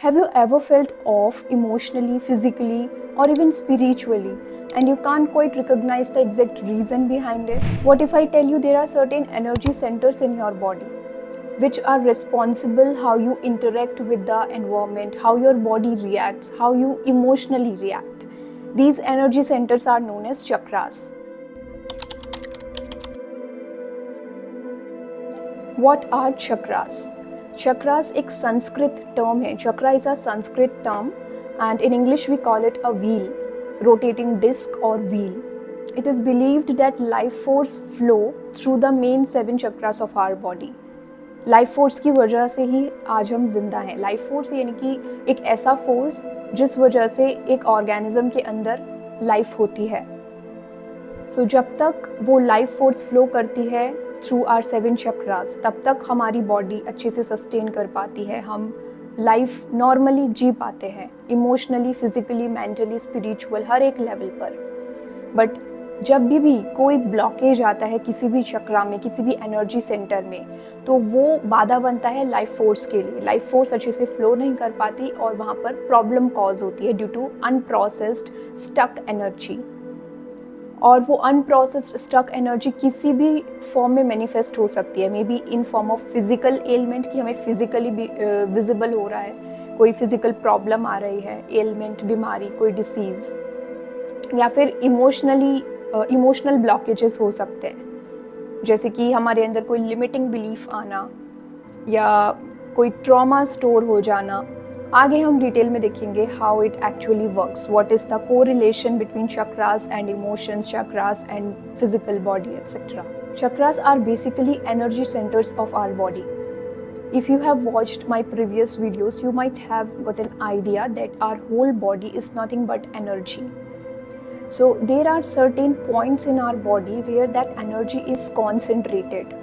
Have you ever felt off emotionally, physically, or even spiritually, and you can't quite recognize the exact reason behind it? What if I tell you there are certain energy centers in your body which are responsible how you interact with the environment, how your body reacts, how you emotionally react? These energy centers are known as chakras. What are chakras? Chakras एक Sanskrit term है. Chakra is a Sanskrit term and in English we call it a wheel, rotating disc or wheel. It is believed that life force flow through the main 7 chakras of our body. Life force की वजह से ही आज हम जिंदा हैं. Life force यानी कि एक ऐसा फोर्स जिस वजह से एक ऑर्गेनिज्म के अंदर लाइफ होती है. सो जब तक वो लाइफ फोर्स फ्लो करती है थ्रू आर 7 चक्रास, तब तक हमारी बॉडी अच्छे से सस्टेन कर पाती है. हम लाइफ नॉर्मली जी पाते हैं, इमोशनली, फिजिकली, मेंटली, स्पिरिचुअल, हर एक लेवल पर. बट जब भी कोई ब्लॉकेज आता है किसी भी चक्रा में, किसी भी एनर्जी सेंटर में, तो वो बाधा बनता है लाइफ फोर्स के लिए. लाइफ फोर्स अच्छे से फ्लो नहीं कर पाती और वहाँ पर प्रॉब्लम कॉज होती है due to unprocessed stuck energy. और वो अनप्रोसेस्ड स्टक एनर्जी किसी भी फॉर्म में मैनिफेस्ट हो सकती है. May be in form of physical element कि हमें फिजिकली भी विजिबल हो रहा है, कोई फिजिकल प्रॉब्लम आ रही है, एलिमेंट, बीमारी, कोई डिसीज़, या फिर इमोशनल ब्लॉकेजेस हो सकते हैं, जैसे कि हमारे अंदर कोई लिमिटिंग बिलीफ आना या कोई ट्रॉमा स्टोर हो जाना. आगे हम डिटेल में देखेंगे how it actually works, what is the correlation between chakras and emotions, chakras and physical body etcetera. Chakras are basically energy centers of our body. If you have watched my previous videos, you might have got an idea that our whole body is nothing but energy. So there are certain points in our body where that energy is concentrated.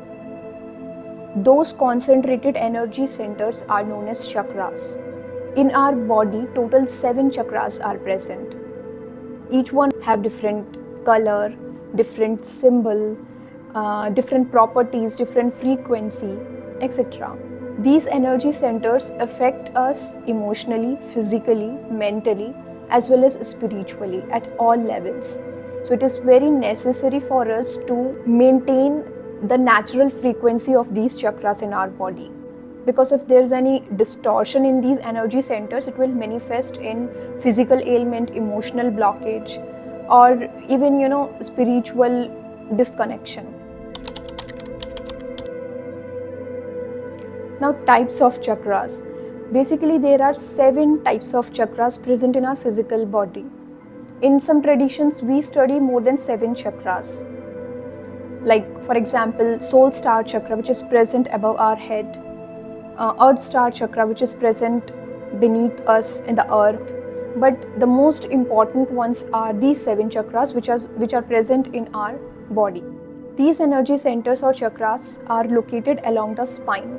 Those concentrated energy centers are known as chakras. In our body, total 7 chakras are present. Each one have different color, different symbol, different properties, different frequency, etc. These energy centers affect us emotionally, physically, mentally, as well as spiritually at all levels. So it is very necessary for us to maintain the natural frequency of these chakras in our body. Because if there is any distortion in these energy centers, it will manifest in physical ailment, emotional blockage, or even, spiritual disconnection. Now, types of chakras. Basically, there are 7 types of chakras present in our physical body. In some traditions, we study more than 7 chakras. Like, for example, soul star chakra, which is present above our head. Earth star chakra, which is present beneath us in the earth. But the most important ones are these 7 chakras which are present in our body. These energy centers or chakras are located along the spine.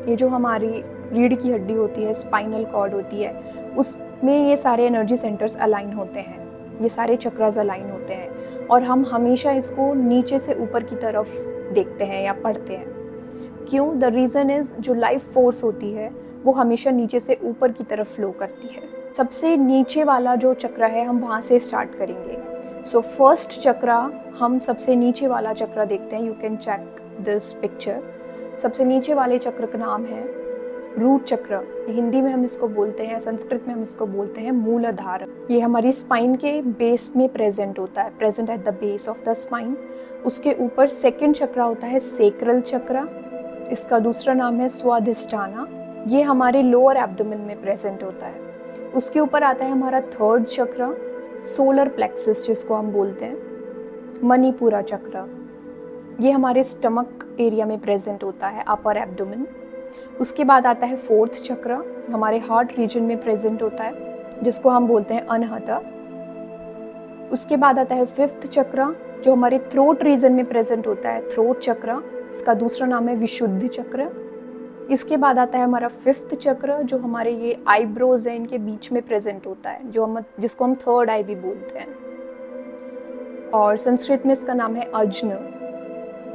ये जो हमारी रीढ़ की हड्डी होती है, spinal cord होती है, उसमें ये सारे एनर्जी सेंटर्स अलाइन होते हैं, ये सारे चक्रास अलाइन होते हैं. और हम हमेशा इसको नीचे से ऊपर की तरफ देखते हैं या पढ़ते हैं. क्यों? द रीज़न इज़ जो लाइफ फोर्स होती है वो हमेशा नीचे से ऊपर की तरफ फ्लो करती है. सबसे नीचे वाला जो चक्र है हम वहाँ से स्टार्ट करेंगे. सो फर्स्ट चक्रा, हम सबसे नीचे वाला चक्र देखते हैं. You can check this picture. सबसे नीचे वाले चक्र का नाम है रूट चक्र. हिंदी में हम इसको बोलते हैं, संस्कृत में हम इसको बोलते हैं मूलाधार. ये हमारी स्पाइन के बेस में प्रेजेंट होता है, present at the base of the spine. उसके ऊपर सेकंड चक्र होता है सेक्रल चक्र. इसका दूसरा नाम है स्वाधिष्ठाना. ये हमारे लोअर एब्डोमेन में प्रेजेंट होता है. उसके ऊपर आता है हमारा थर्ड चक्र सोलर प्लेक्सस, जिसको हम बोलते हैं मणिपुरा चक्र. ये हमारे स्टमक एरिया में प्रेजेंट होता है, अपर एब्डोमेन. उसके बाद आता है फोर्थ चक्र, हमारे हार्ट रीजन में प्रेजेंट होता है, जिसको हम बोलते हैं अनहता. उसके बाद आता है फिफ्थ चक्र, जो हमारे थ्रोट रीजन में प्रेजेंट होता है, थ्रोट चक्र. इसका दूसरा नाम है विशुद्ध चक्र. इसके बाद आता है हमारा फिफ्थ चक्र, जो हमारे ये आईब्रोज हैं इनके बीच में प्रेजेंट होता है, जिसको हम थर्ड आई भी बोलते हैं, और संस्कृत में इसका नाम है अज्न.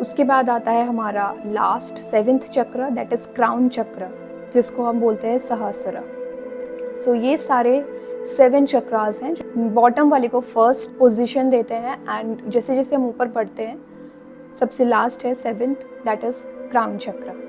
उसके बाद आता है हमारा लास्ट 7th चक्र, दैट इज क्राउन चक्र, जिसको हम बोलते हैं सहस्र. सो ये सारे 7 चक्रास हैं। बॉटम वाले को फर्स्ट पोजीशन देते हैं एंड जैसे जैसे हम ऊपर बढ़ते हैं सबसे लास्ट है 7th, दैट इज क्राउन चक्र।